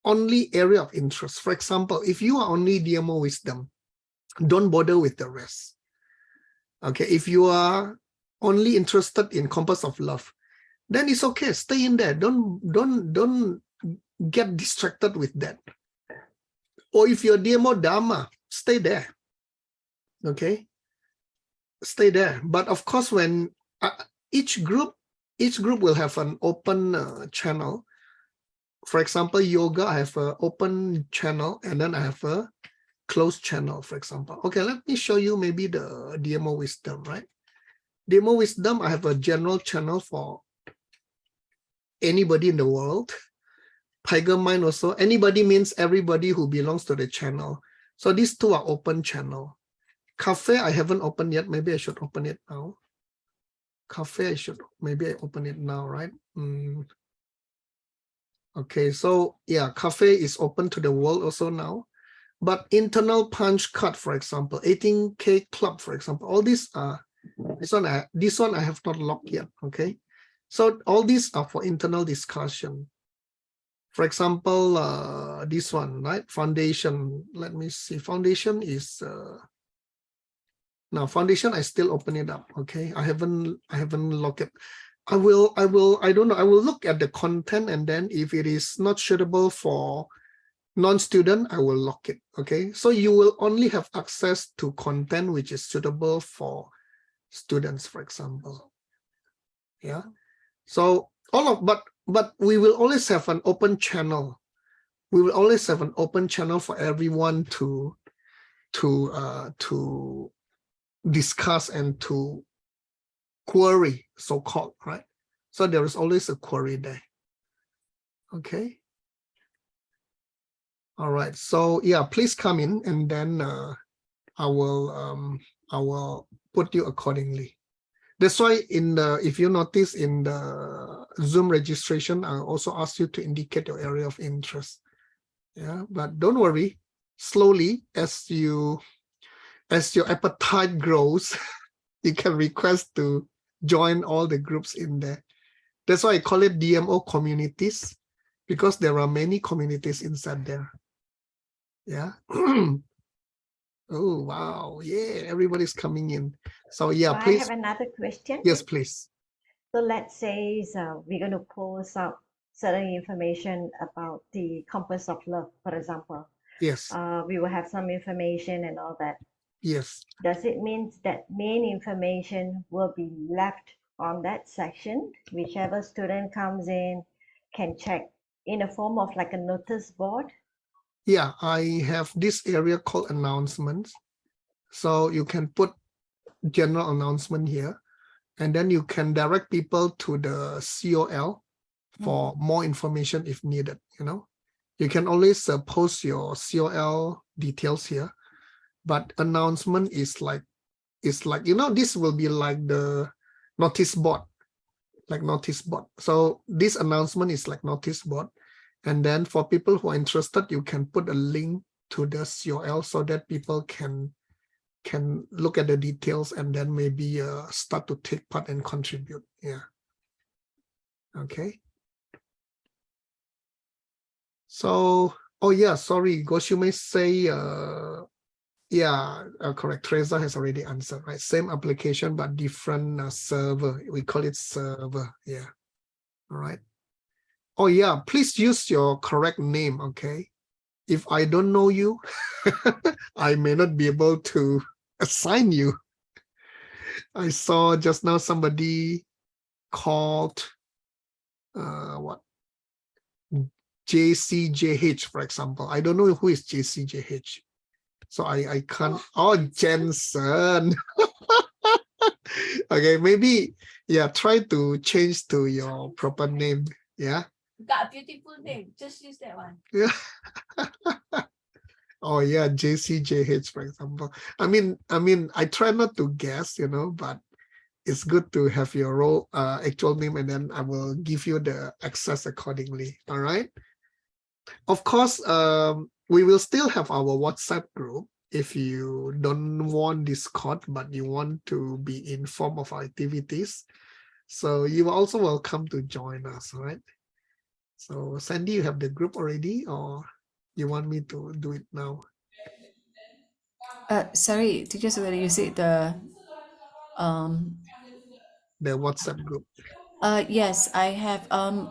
Only area of interest. For example, if you are only DMO wisdom, don't bother with the rest. Okay, if you are only interested in compass of love, then it's okay. Stay in there. Don't get distracted with that. Or if you're DMO Dharma, stay there. Okay, stay there. But of course, when each group will have an open channel. For example, yoga, I have an open channel, and then I have a closed channel, for example. Okay, let me show you maybe the DMO wisdom, right? DMO wisdom, I have a general channel for anybody in the world. Tiger mind also, anybody means everybody who belongs to the channel. So these two are open channel. Cafe, I haven't opened yet. Maybe I should open it now. Cafe, maybe I open it now, right? Okay, so yeah, cafe is open to the world also now. But internal punch card, for example, 18K club, for example, all these are, this one I have not locked yet, okay? So all these are for internal discussion. For example, this one, right? Foundation, let me see, foundation is, now foundation, I still open it up, okay? I haven't locked it. I don't know, I will look at the content, and then if it is not suitable for non-student, I will lock it, okay? So you will only have access to content which is suitable for students, for example. Yeah. So but we will always have an open channel. We will always have an open channel for everyone to discuss and to query, so-called, right? So there is always a query there. Okay. All right. So yeah, please come in, and then I will put you accordingly. That's why if you notice in the Zoom registration, I also ask you to indicate your area of interest. Yeah, but don't worry. Slowly, as your appetite grows, you can request to join all the groups in there. That's why I call it DMO communities, because there are many communities inside there. Yeah. Oh, wow. Yeah, everybody's coming in. So yeah, So I please. have another question. Yes, please. So let's say we're going to post out certain information about the compass of love, for example. Yes. We will have some information and all that. Yes. Does it mean that main information will be left on that section? Whichever student comes in can check in a form of like a notice board? Yeah, I have this area called announcements. So you can put general announcement here, and then you can direct people to the COL for more information if needed. You can always post your COL details here, but announcement is like, this will be like the notice board, So this announcement is like notice board. And then for people who are interested, you can put a link to the COL so that people can look at the details and then maybe start to take part and contribute. Yeah. Okay. So, oh yeah, sorry, Goshu may say, correct. Teresa has already answered, right? Same application, but different server. We call it server. Yeah. All right. Oh yeah, please use your correct name, okay? If I don't know you, I may not be able to assign you. I saw just now somebody called what? JCJH, for example. I don't know who is JCJH. So I can't. Oh, Jensen. Okay, maybe, yeah, try to change to your proper name. Yeah. Got a beautiful name. Just use that one. Yeah. Oh yeah, JCJH, for example. I mean, I try not to guess, but it's good to have your role, actual name, and then I will give you the access accordingly. All right. Of course, we will still have our WhatsApp group. If you don't want Discord, but you want to be informed of our activities, so you are also welcome to join us, right? So Sandy, you have the group already, or you want me to do it now? Sorry, teachers, whether you said the WhatsApp group. yes, I have.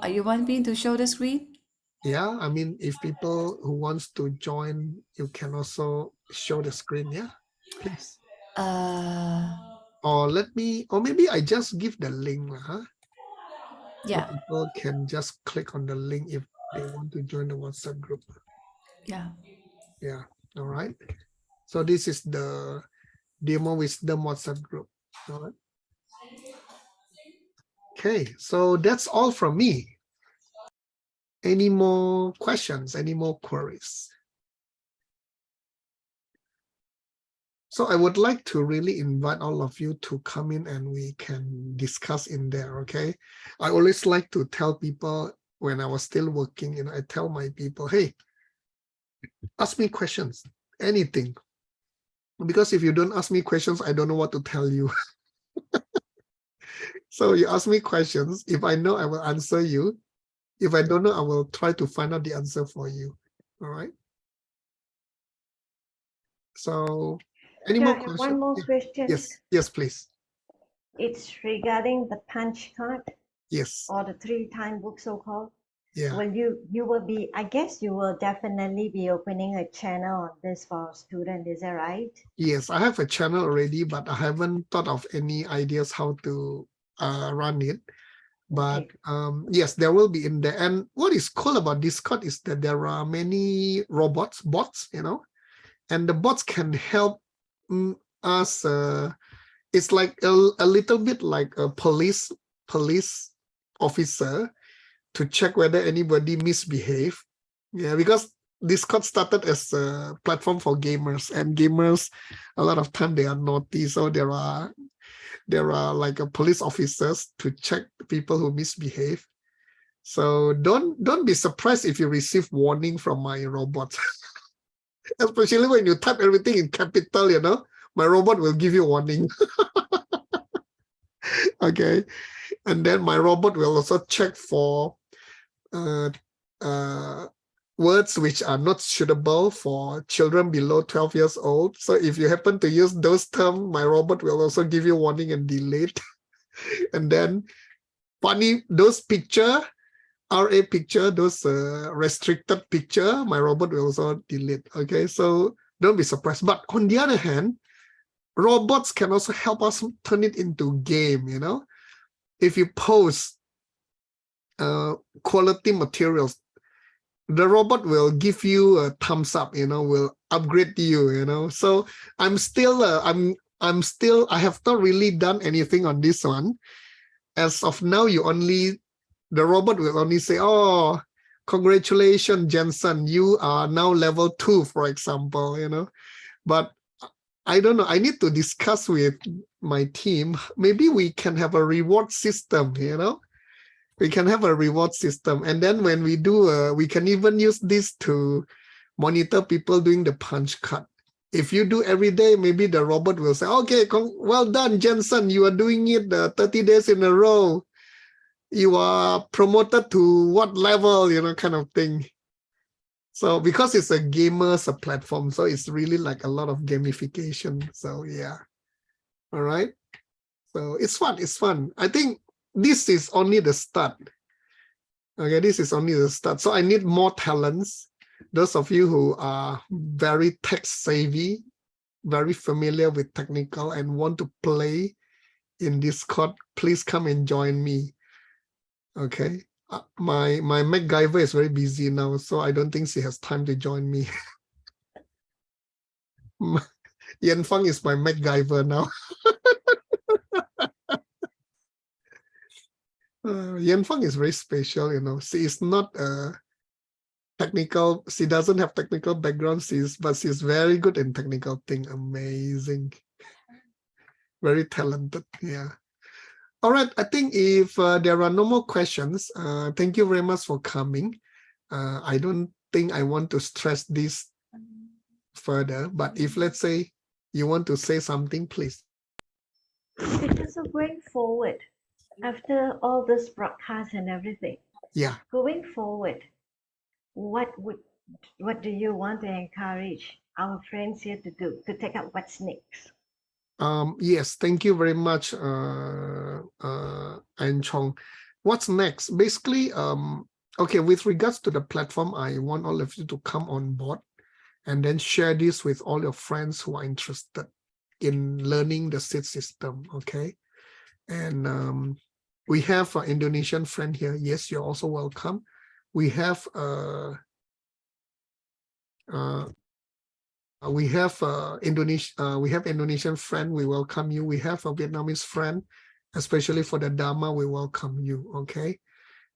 You want me to show the screen? Yeah, I mean, if people who wants to join, you can also show the screen. Yeah, please. Or maybe I just give the link, huh? Yeah. So people can just click on the link if they want to join the WhatsApp group. Yeah. Yeah. All right. So this is the DMO Wisdom WhatsApp group. All right. Okay. So that's all from me. Any more questions? Any more queries? So I would like to really invite all of you to come in and we can discuss in there, okay? I always like to tell people when I was still working, I tell my people, hey, ask me questions, anything. Because if you don't ask me questions, I don't know what to tell you. So you ask me questions. If I know, I will answer you. If I don't know, I will try to find out the answer for you. All right? So any Sure, more I have questions? one more question. Yes, please. It's regarding the punch card. Yes. Or the 3-time book, so-called. Yeah. Well, you will be, I guess you will definitely be opening a channel on this for students, is that right? Yes, I have a channel already, but I haven't thought of any ideas how to run it. But okay. Yes, there will be in there. And what is cool about Discord is that there are many bots, and the bots can help us. It's like a little bit like a police officer to check whether anybody misbehave. Yeah, because Discord started as a platform for gamers, and gamers, a lot of time they are naughty, so there are like a police officers to check people who misbehave. So don't be surprised if you receive warning from my robot, especially when you type everything in capital. My robot will give you warning. Okay. And then my robot will also check for uh, uh, words which are not suitable for children below 12 years old. So if you happen to use those terms, my robot will also give you warning and delete. And then funny, those picture, RA picture, those restricted picture, my robot will also delete. Okay, so don't be surprised. But on the other hand, robots can also help us turn it into game, you know. If you post quality materials, the robot will give you a thumbs up, you know, will upgrade you, you know. So I'm still, I have not really done anything on this one. As of now, the robot will only say, oh, congratulations, Jensen, you are now level 2, for example, you know. But I don't know, I need to discuss with my team. Maybe we can have a reward system, you know. We can have a reward system. And then when we do, we can even use this to monitor people doing the punch card. If you do every day, maybe the robot will say, okay, well done, Jensen, you are doing it 30 days in a row. You are promoted to what level, you know, kind of thing. So because it's a gamer's a platform, so it's really like a lot of gamification. So yeah. All right. So it's fun. It's fun. I think this is only the start. Okay, this is only the start. So I need more talents. Those of you who are very tech savvy, very familiar with technical and want to play in Discord, please come and join me. Okay. My MacGyver is very busy now, so I don't think she has time to join me. Yan Fang is my MacGyver now. Yan Fang is very special, you know. She is not technical. She doesn't have technical background. But she's very good in technical thing. Amazing. Very talented. Yeah. All right. I think if there are no more questions, thank you very much for coming. I don't think I want to stress this further, but if let's say you want to say something, please. Because of going forward, after all this broadcast and everything, Yeah. going forward, what do you want to encourage our friends here to do, to take up what's next? Yes, thank you very much, An Chong. What's next? Basically, okay, with regards to the platform, I want all of you to come on board and then share this with all your friends who are interested in learning the seed system, okay? And we have an Indonesian friend here. Yes, you're also welcome. We have Indonesian friend. We welcome you. We have a Vietnamese friend, especially for the Dharma. We welcome you. Okay,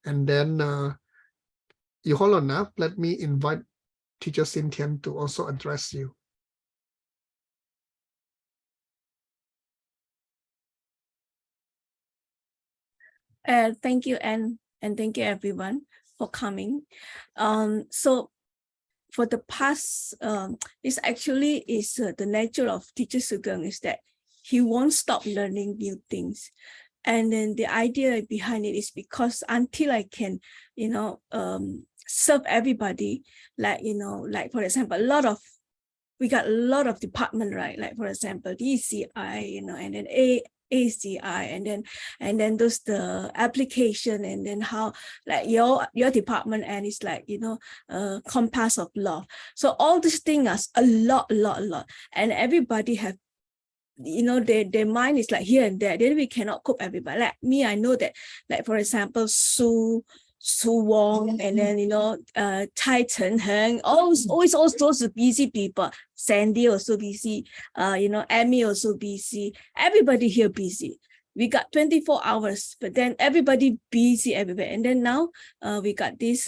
and then you hold on now. Let me invite Teacher Xintian to also address you. Thank you, and thank you everyone for coming. So for the past, this actually is the nature of Teacher Sugeng is that he won't stop learning new things. And then the idea behind it is because until I can, serve everybody, like, like for example, we got a lot of department, right? Like for example, DCI, and then ACI, and then those the application, and then how like your department, and it's like compass of law. So all these things are a lot, and everybody have their mind is like here and there. Then we cannot cope everybody. Like me, I know that, like for example, Su Wong, and then Tai Chen Heng, always all those busy people. Sandy also busy, Amy also busy. Everybody here busy. We got 24 hours, but then everybody busy everywhere. And then now we got this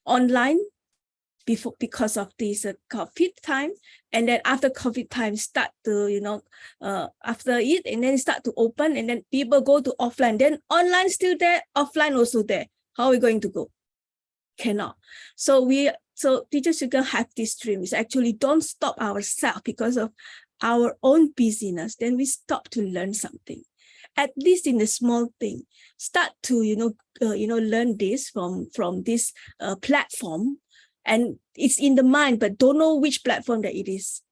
online because of this COVID time, and then after COVID time start to after it, and then start to open, and then people go to offline, then online still there, offline also there. How are we going to go? Cannot. So Teacher Sugeng have this dream is actually don't stop ourselves because of our own busyness. Then we stop to learn something. at least in the small thing, start to learn this from this platform, and it's in the mind, but don't know which platform that it is.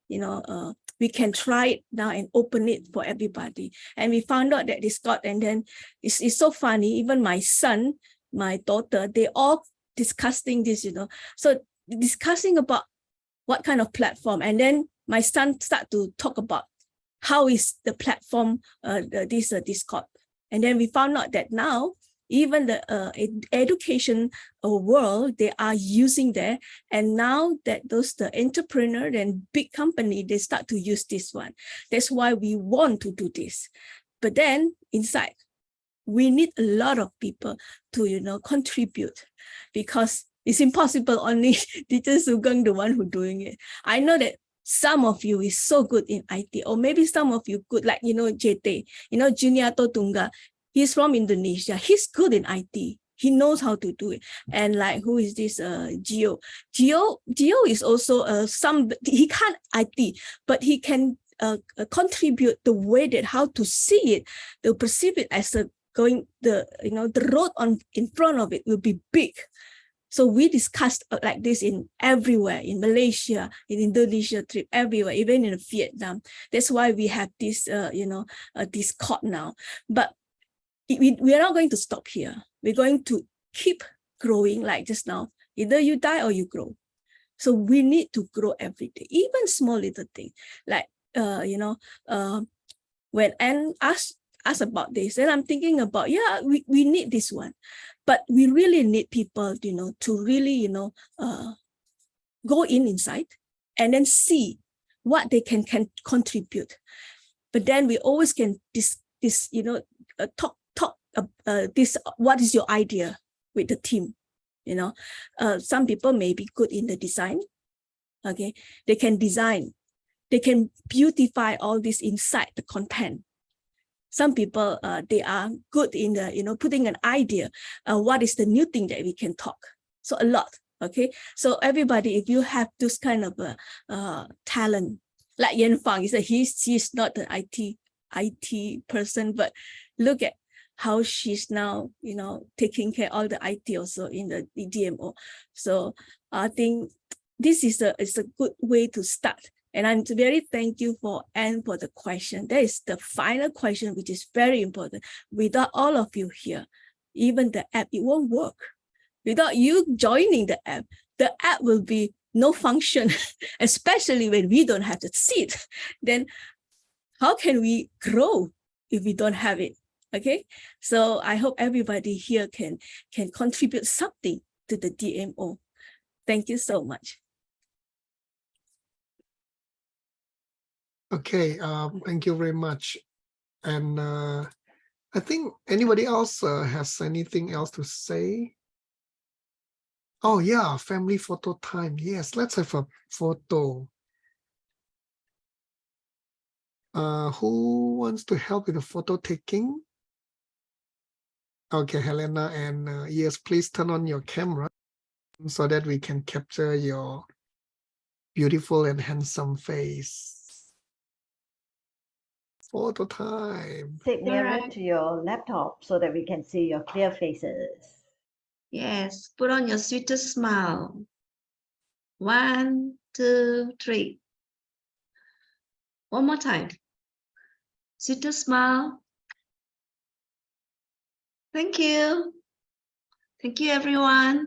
We can try it now and open it for everybody. And we found out that Discord, and then it's so funny. Even my son, my daughter, they all discussing this, so discussing about what kind of platform. And then my son start to talk about how is the platform, this Discord. And then we found out that now even the education world, they are using that. And now that the entrepreneur and big company, they start to use this one. That's why we want to do this. But then inside, we need a lot of people to contribute, because it's impossible only Teacher Sugeng, the one who doing it. I know that some of you is so good in IT, or maybe some of you good, like JT, Juniato Tungga. He's from Indonesia. He's good in IT. He knows how to do it. And like, who is this? Gio. Gio is also he can't IT, but he can contribute the way that how to see it, to perceive it as the road in front of it will be big. So we discussed like this in everywhere, in Malaysia, in Indonesia trip, everywhere, even in Vietnam. That's why we have this, Discord now. But we are not going to stop here. We're going to keep growing like just now. Either you die or you grow. So we need to grow every day, even small little thing. Like, when Anne asked about this, and I'm thinking about, we need this one. But we really need people, to really, go inside and then see what they can contribute. But then we always can talk this, what is your idea with the team? Some people may be good in the design. Okay, they can design, they can beautify all this inside the content. Some people, they are good in the, putting an idea, what is the new thing that we can talk. So a lot, okay? So everybody, if you have this kind of talent, like Yan Fang, he's not an IT person, but look at how she's now, taking care of all the IT also in the DMO. So I think this is a good way to start. And I'm very thankful for Anne for the question. That is the final question, which is very important. Without all of you here, even the app, it won't work. Without you joining the app will be no function, especially when we don't have the seat. Then how can we grow if we don't have it? Okay, so I hope everybody here can contribute something to the DMO. Thank you so much. Okay, thank you very much. And I think anybody else has anything else to say? Oh yeah, family photo time. Yes, let's have a photo. Who wants to help with the photo taking? Okay, Helena, and yes, please turn on your camera so that we can capture your beautiful and handsome face. Photo time. Sit nearer Alright. to your laptop so that we can see your clear faces. Yes, put on your sweetest smile. 1, 2, 3. One more time. Sweetest smile. Thank you. Thank you, everyone.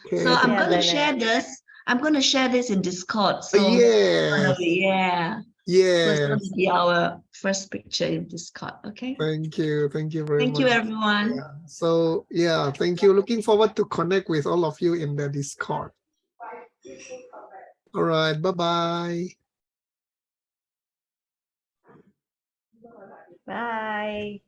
Okay, So I'm Yeah, going to Lena. share this. I'm going to share this in Discord. So yes, yeah. So it's yes. going to be our first picture in Discord. Okay. Thank you very Thank much. you, everyone. Yeah. So yeah, thank you. Looking forward to connect with all of you in the Discord. All right, bye-bye. Bye.